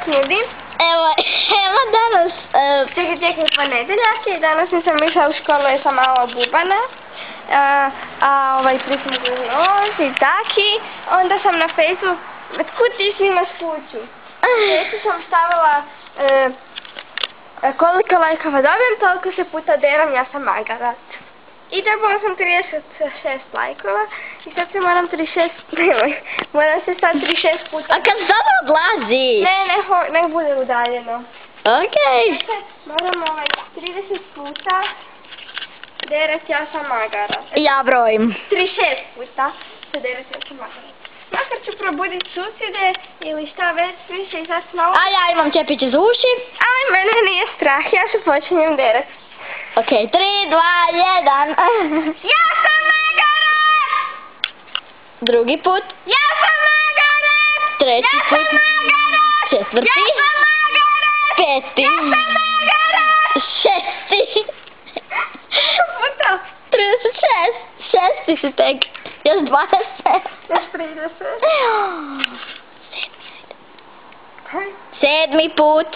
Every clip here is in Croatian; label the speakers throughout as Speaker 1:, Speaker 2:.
Speaker 1: nudim.
Speaker 2: Evo danas...
Speaker 1: Čekaj, ponedeljak je i danas nisam išla u školu jer sam malo bubana. Prismogli nos i taki. Onda sam na Facebooku, kud ti svi imaš kuću? Na Facebooku sam stavila koliko lajkova dobijem, toliko se puta deram, ja sam Magarat. I dobila sam 36 lajkova i sad se moram 36, moram se sad 36 puta...
Speaker 2: A kad dobro odlazi?
Speaker 1: Ne bude udaljeno.
Speaker 2: Okej.
Speaker 1: Moram 30 puta deret, ja sam Magarat.
Speaker 2: Ja brojim.
Speaker 1: 36 puta se deret, ja sam Magarat. Makar ću probudit susjede ili šta već više i sad malo...
Speaker 2: A ja imam čepiće za uši.
Speaker 1: Aj, mene nije strah, ja se počinjem deret.
Speaker 2: Okej, 3, 2, 1.
Speaker 1: Ja sam Magarat!
Speaker 2: Drugi put.
Speaker 1: Ja sam Magarat!
Speaker 2: Treći
Speaker 1: Ja
Speaker 2: put.
Speaker 1: sam Magarat!
Speaker 2: Četvrti.
Speaker 1: Ja sam Magarat!
Speaker 2: Peti.
Speaker 1: Ja sam Magarat!
Speaker 2: Šesti.
Speaker 1: Puta!
Speaker 2: 36. Šesti si tek. Još 20.
Speaker 1: Još 30.
Speaker 2: Sedmi put.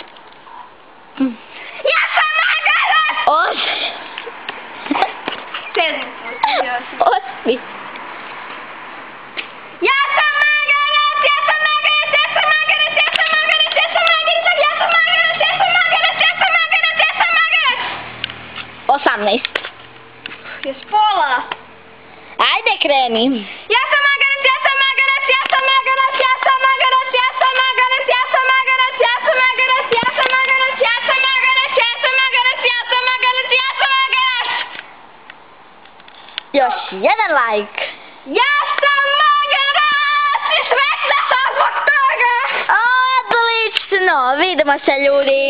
Speaker 1: Ja sam Magarat! Sedmi put.
Speaker 2: Osmi.
Speaker 1: Ja sam Magarat! Ja sam Magarat! Ja sam Magarat! Ja sam Magarat! Ja sam Magarat! Ja sam Magarat! Ja sam Magarat! Ja sam Magarat! Ja sam Magarat!
Speaker 2: 18.
Speaker 1: Još pola.
Speaker 2: Ajde kreni.
Speaker 1: Ja sam Magarat! Ja sam Magarat! Ja sam Magarat! Ja sam Magarat! Ja sam Magarat! Ja sam Magarat! Ja sam Magarat! Ja sam Magarat! Ja sam Magarat! Ja sam Magarat! Ja sam Magarat! Ja sam Magarat!
Speaker 2: Još jedan lajk.
Speaker 1: Ja sam Magarat! I sretna sam zbog toga!
Speaker 2: Odlično, vidimo se ljudi.